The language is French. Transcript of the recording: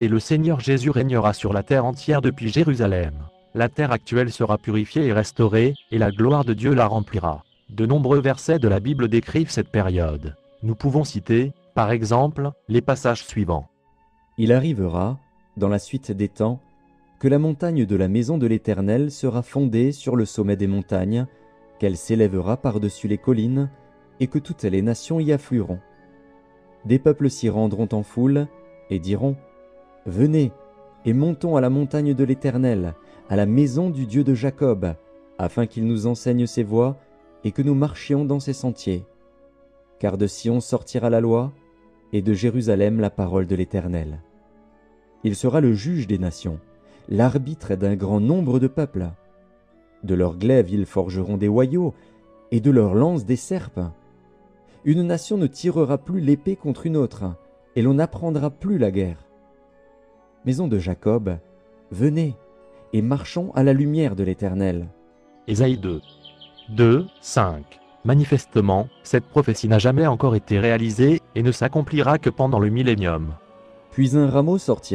Et le Seigneur Jésus régnera sur la terre entière depuis Jérusalem. La terre actuelle sera purifiée et restaurée, et la gloire de Dieu la remplira. De nombreux versets de la Bible décrivent cette période. Nous pouvons citer, par exemple, les passages suivants. Il arrivera, dans la suite des temps, que la montagne de la maison de l'Éternel sera fondée sur le sommet des montagnes, qu'elle s'élèvera par-dessus les collines, et que toutes les nations y afflueront. Des peuples s'y rendront en foule, et diront : Venez, et montons à la montagne de l'Éternel, à la maison du Dieu de Jacob, afin qu'il nous enseigne ses voies, et que nous marchions dans ses sentiers. Car de Sion sortira la loi, et de Jérusalem la parole de l'Éternel. Il sera le juge des nations, l'arbitre d'un grand nombre de peuples. De leurs glaives ils forgeront des hoyaux, et de leurs lances des serpes. Une nation ne tirera plus l'épée contre une autre, et l'on n'apprendra plus la guerre. Maison de Jacob, venez, et marchons à la lumière de l'Éternel. Ésaïe 2. 2, 5. Manifestement, cette prophétie n'a jamais encore été réalisée, et ne s'accomplira que pendant le millénium. Puis un rameau sortira